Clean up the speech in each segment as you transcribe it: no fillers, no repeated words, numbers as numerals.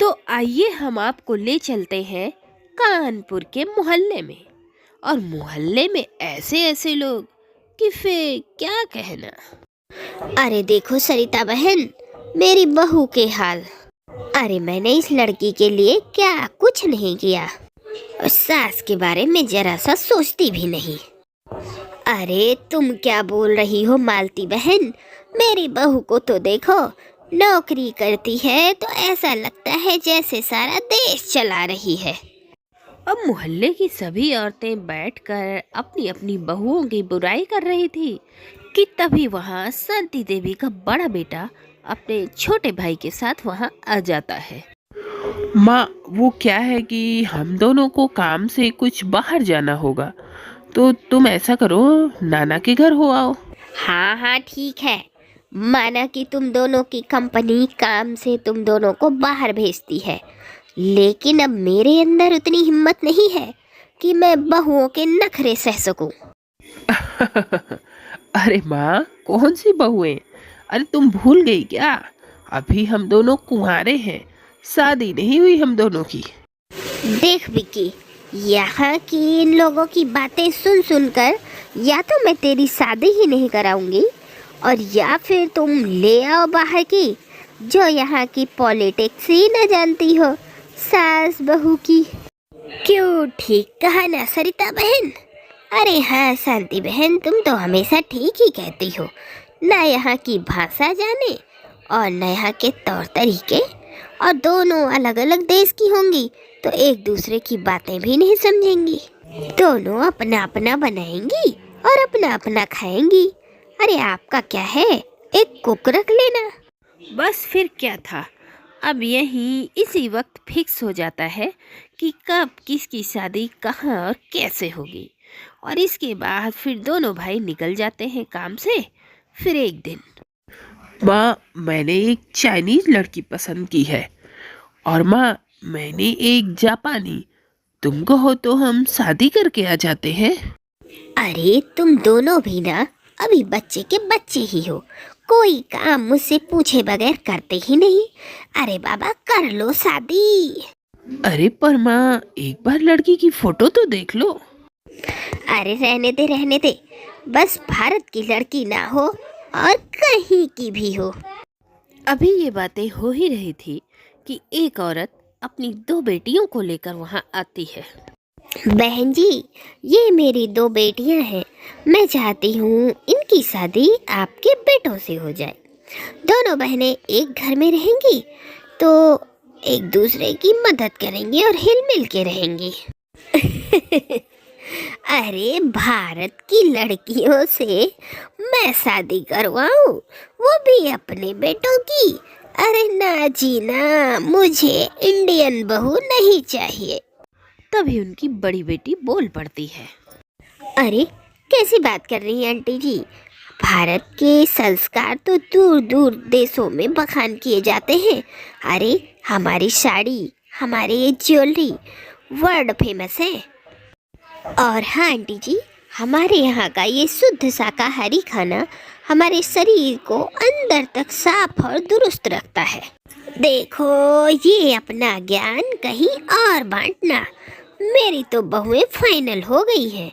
तो आइए हम आपको ले चलते हैं कानपुर के मोहल्ले में। और मोहल्ले में ऐसे ऐसे लोग कि फिर क्या कहना। अरे देखो सरिता बहन, मेरी बहू के हाल। अरे मैंने इस लड़की के लिए क्या कुछ नहीं किया और सास के बारे में जरा सा सोचती भी नहीं। अरे तुम क्या बोल रही हो मालती बहन, मेरी बहू को तो देखो, नौकरी करती है तो ऐसा लगता है जैसे सारा देश चला रही है। अब मोहल्ले की सभी औरतें बैठकर अपनी अपनी बहुओं की बुराई कर रही थी कि तभी वहाँ शांति देवी का बड़ा बेटा अपने छोटे भाई के साथ वहाँ आ जाता है। माँ, वो क्या है कि हम दोनों को काम से कुछ बाहर जाना होगा, तो तुम ऐसा करो, नाना के घर हो आओ। हाँ हाँ ठीक है, माना कि तुम दोनों की कंपनी काम से तुम दोनों को बाहर भेजती है, लेकिन अब मेरे अंदर उतनी हिम्मत नहीं है कि मैं बहुओं के नखरे सह सकूं। अरे माँ, कौन सी बहुएं? अरे तुम भूल गई क्या? अभी हम दोनों कुंवारे हैं, शादी नहीं हुई हम दोनों की। देख विकी, यहाँ की इन लोगों की बातें सुन सुनकर या तो मैं तेरी शादी ही नहीं कराऊंगी और या फिर तुम ले आओ बाहर की जो यहाँ की पॉलिटिक्स ही न जानती हो, सास बहू की। क्यों, ठीक कहा ना सरिता बहन? अरे हाँ शांति बहन, तुम तो हमेशा ठीक ही कहती हो, ना यहाँ की भाषा जाने और न यहाँ के तौर तरीके, और दोनों अलग अलग देश की होंगी तो एक दूसरे की बातें भी नहीं समझेंगी। दोनों अपना अपना बनाएंगी और अपना अपना खाएंगी। अरे आपका क्या है, एक कुक रख लेना। बस फिर क्या था, अब यही इसी वक्त फिक्स हो जाता है कि कब किसकी शादी कहाँ और कैसे होगी। और इसके बाद फिर दोनों भाई निकल जाते हैं काम से। फिर एक दिन माँ, मैंने एक चाइनीज लड़की पसंद की है और माँ, मैंने एक जापानी। तुम कहो तो हम शादी करके आ जाते हैं। अरे तुम दोनों भी ना अभी बच्चे के बच्चे ही हो, कोई काम मुझसे पूछे बगैर करते ही नहीं। अरे बाबा कर लो शादी। अरे पर माँ, एक बार लड़की की फोटो तो देख लो। अरे रहने दे, बस भारत की लड़की ना हो और कहीं की भी हो। अभी ये बातें हो ही रही थी कि एक औरत अपनी दो बेटियों को लेकर वहाँ आती है। बहन जी, ये मेरी दो बेटियां हैं, मैं चाहती हूँ इनकी शादी आपके बेटों से हो जाए। दोनों बहनें एक घर में रहेंगी तो एक दूसरे की मदद करेंगी और हिल मिल के रहेंगी। अरे भारत की लड़कियों से मैं शादी करवाऊं, वो भी अपने बेटों की? अरे ना जी ना, मुझे इंडियन बहू नहीं चाहिए। तभी उनकी बड़ी बेटी बोल पड़ती है। अरे कैसी बात कर रही हैं आंटी जी, भारत के संस्कार तो दूर दूर देशों में बखान किए जाते हैं। अरे हमारी साड़ी, हमारे ये ज्वेलरी वर्ल्ड फेमस है। और हाँ आंटी जी, हमारे यहाँ का ये शुद्ध शाकाहारी खाना हमारे शरीर को अंदर तक साफ और दुरुस्त रखता है। देखो ये अपना ज्ञान कहीं और बांटना। मेरी तो बहुएं फाइनल हो गई हैं,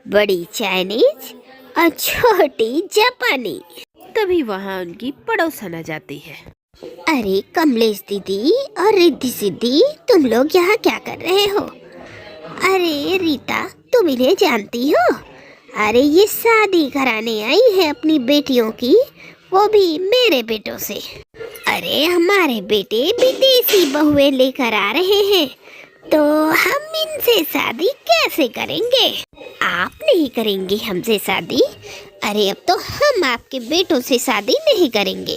बड़ी चाइनीज और छोटी जापानी। तभी वहाँ उनकी पड़ोसन आ जाती है। अरे कमलेश दीदी और रिद्धि सिद्धि, तुम लोग यहाँ क्या कर रहे हो? अरे रीता, तुम इन्हें जानती हो? अरे ये शादी कराने आई है अपनी बेटियों की, वो भी मेरे बेटों से। अरे हमारे बेटे विदेशी बहुएं लेकर आ रहे हैं, तो हम इनसे शादी कैसे करेंगे? आप नहीं करेंगे हमसे शादी? अरे अब तो हम आपके बेटों से शादी नहीं करेंगे।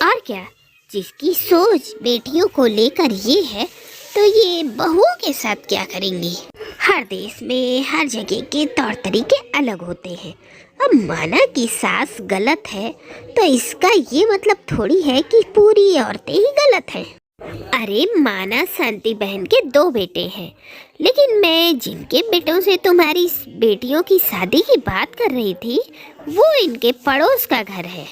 और क्या, जिसकी सोच बेटियों को लेकर ये है तो ये बहुओं के साथ क्या करेंगी? हर देश में हर जगह के तौर तरीके अलग होते हैं। अब माना कि सास गलत है तो इसका ये मतलब थोड़ी है कि पूरी औरतें ही गलत हैं। अरे माना शांति बहन के दो बेटे हैं, लेकिन मैं जिनके बेटों से तुम्हारी बेटियों की शादी की बात कर रही थी वो इनके पड़ोस का घर है।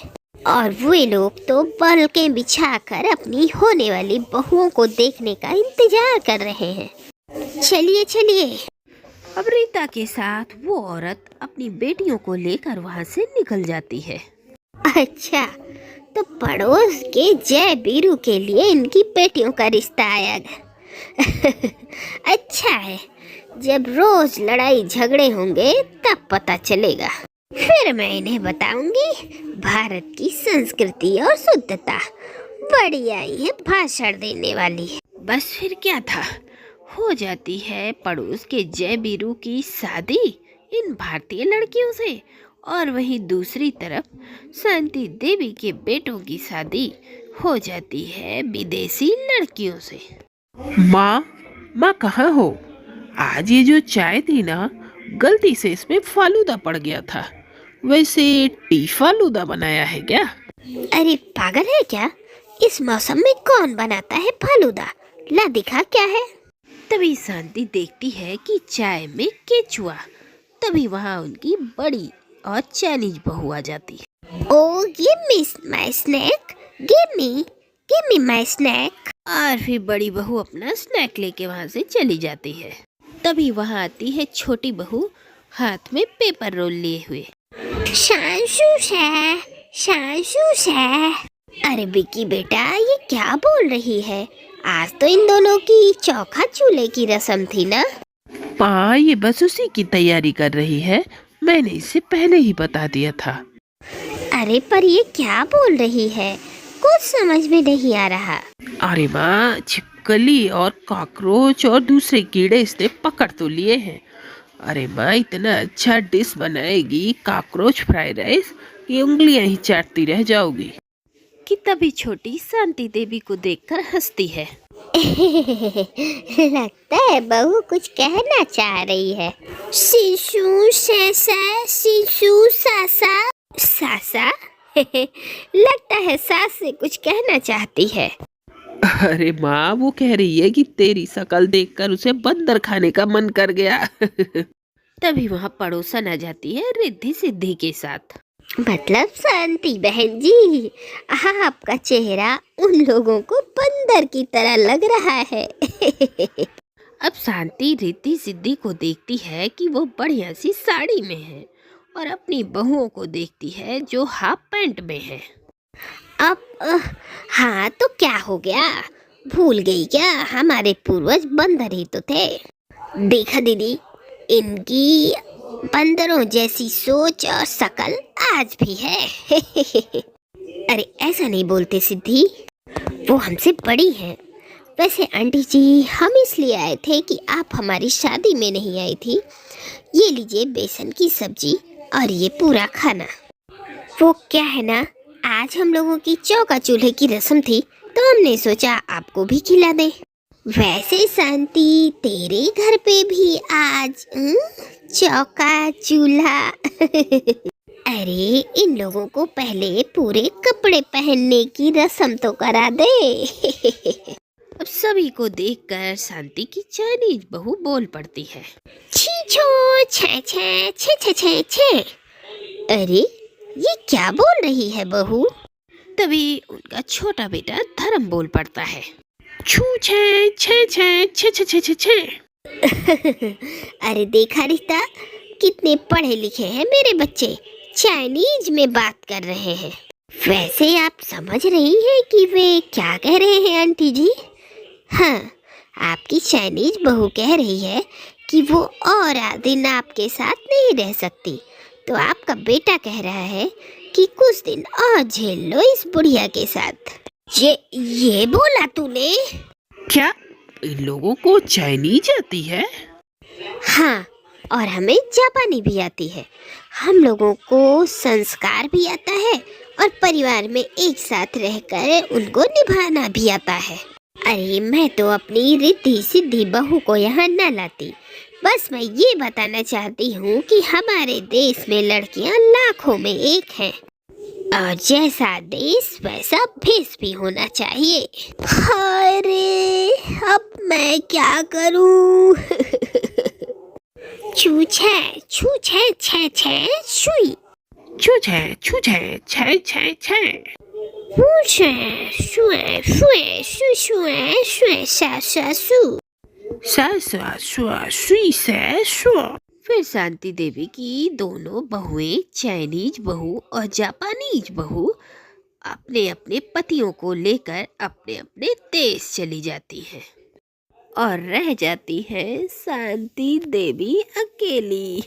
और वे लोग तो पलकें बिछाकर अपनी होने वाली बहुओं को देखने का इंतजार कर रहे हैं। चलिए चलिए। अब रीता के साथ वो औरत अपनी बेटियों को लेकर वहाँ से निकल जाती है। अच्छा, तो पड़ोस के जय बीरू के लिए इनकी बेटियों का रिश्ता आया है। अच्छा है, जब रोज लड़ाई झगड़े होंगे तब पता चलेगा। फिर मैं इन्हें बताऊंगी भारत की संस्कृति और शुद्धता। बड़ी आई है भाषण देने वाली। बस फिर क्या था, हो जाती है पड़ोस के जय बीरू की शादी इन भारतीय लड़कियों से, और वहीं दूसरी तरफ शांति देवी के बेटों की शादी हो जाती है विदेशी लड़कियों से। माँ कहाँ हो? आज ये जो चाय थी ना, गलती से इसमें फालूदा पड़ गया था। वैसे टी फालूदा बनाया है क्या? अरे पागल है क्या? इस मौसम में कौन बनाता है फालूदा? ला दिखा क्या है। तभी शांति देखती है कि चाय में केचुआ। तभी वहाँ उनकी बड़ी और चाइनीज बहू आ जाती है। Oh, give me my snack. Give me my snack. और फिर बड़ी बहू अपना स्नैक लेके वहाँ से चली जाती है। तभी वहाँ आती है छोटी बहू हाथ में पेपर रोल लिए हुए। शांशुश है। अरे बिक्की बेटा, ये क्या बोल रही है? आज तो इन दोनों की चौखा चूल्हे की रस्म थी ना? माँ ये बस उसी की तैयारी कर रही है, मैंने इसे पहले ही बता दिया था। अरे पर ये क्या बोल रही है? कुछ समझ में नहीं आ रहा। अरे माँ, छिपकली और कॉकरोच और दूसरे कीड़े इसने पकड़ तो लिए हैं। अरे माँ, इतना अच्छा डिश बनाएगी कॉकरोच फ्राइड राइस कि उंगलियां ही चाटती रह जाओगी। कि तभी छोटी शांति देवी को देखकर हंसती है। लगता है बहू कुछ कहना चाह रही है। शिशु सासा सासा। लगता है सास से कुछ कहना चाहती है। अरे माँ, वो कह रही है कि तेरी शकल देखकर उसे बंदर खाने का मन कर गया। तभी वहाँ पड़ोसन आ जाती है रिद्धि सिद्धि के साथ। मतलब शांति बहन जी, आपका चेहरा उन लोगों को बंदर की तरह लग रहा है। अब शांति रिद्धि सिद्धि को देखती है कि वो बढ़िया सी साड़ी में है, और अपनी बहुओं को देखती है जो हाफ पैंट में है। अब हाँ, तो क्या हो गया? भूल गई क्या? हमारे पूर्वज बंदर ही तो थे। देखा दीदी, इनकी बंदरों जैसी सोच और शकल आज भी है। अरे ऐसा नहीं बोलते सिद्धि, वो हमसे बड़ी हैं। वैसे आंटी जी, हम इसलिए आए थे कि आप हमारी शादी में नहीं आई थी। ये लीजिए बेसन की सब्जी और ये पूरा खाना। वो क्या है ना, आज हम लोगों की चौका चूल्हे की रस्म थी, तो हमने सोचा आपको भी खिला दें। वैसे शांति, तेरे घर पे भी आज चौका चूल्हा। अरे इन लोगों को पहले पूरे कपड़े पहनने की रस्म तो करा दे। अब सभी को देखकर शांति की चाइनीज बहू बोल पड़ती है। छीछो छे छे छे छे छे छे। अरे ये क्या बोल रही है बहू? तभी उनका छोटा बेटा धर्म बोल पड़ता है। छू छे छे छे छे छे छे छे छे। अरे देखा रिश्ता, कितने पढ़े लिखे हैं मेरे बच्चे, चाइनीज में बात कर रहे हैं। वैसे आप समझ रही हैं कि वे क्या कह रहे हैं आंटी जी? हाँ, आपकी चाइनीज बहू कह रही है कि वो और दिन आपके साथ नहीं रह सकती, तो आपका बेटा कह रहा है कि कुछ दिन और झेल लो इस बुढ़िया के साथ। ये बोला तूने? क्या इन लोगों को चाइनीज आती है? हाँ, और हमें जापानी भी आती है। हम लोगों को संस्कार भी आता है और परिवार में एक साथ रहकर उनको निभाना भी आता है। अरे मैं तो अपनी रिद्धि सिद्धि बहू को यहाँ न लाती, बस मैं ये बताना चाहती हूँ कि हमारे देश में लड़कियाँ लाखों में एक हैं, और जैसा देश वैसा भेष भी होना चाहिए। अरे अब मैं क्या करूँ? छू छे छे छे छुई। छुछे छुछे छै छै छै। पूछे शुए शुए शु शुए शुए शा शा शु। सा सा सुआ सुई से सुआ। फिर शांति देवी की दोनों बहुएं, चाइनीज बहू और जापानीज बहू, अपने अपने पतियों को लेकर अपने अपने देश चली जाती हैं और रह जाती है शांति देवी अकेली।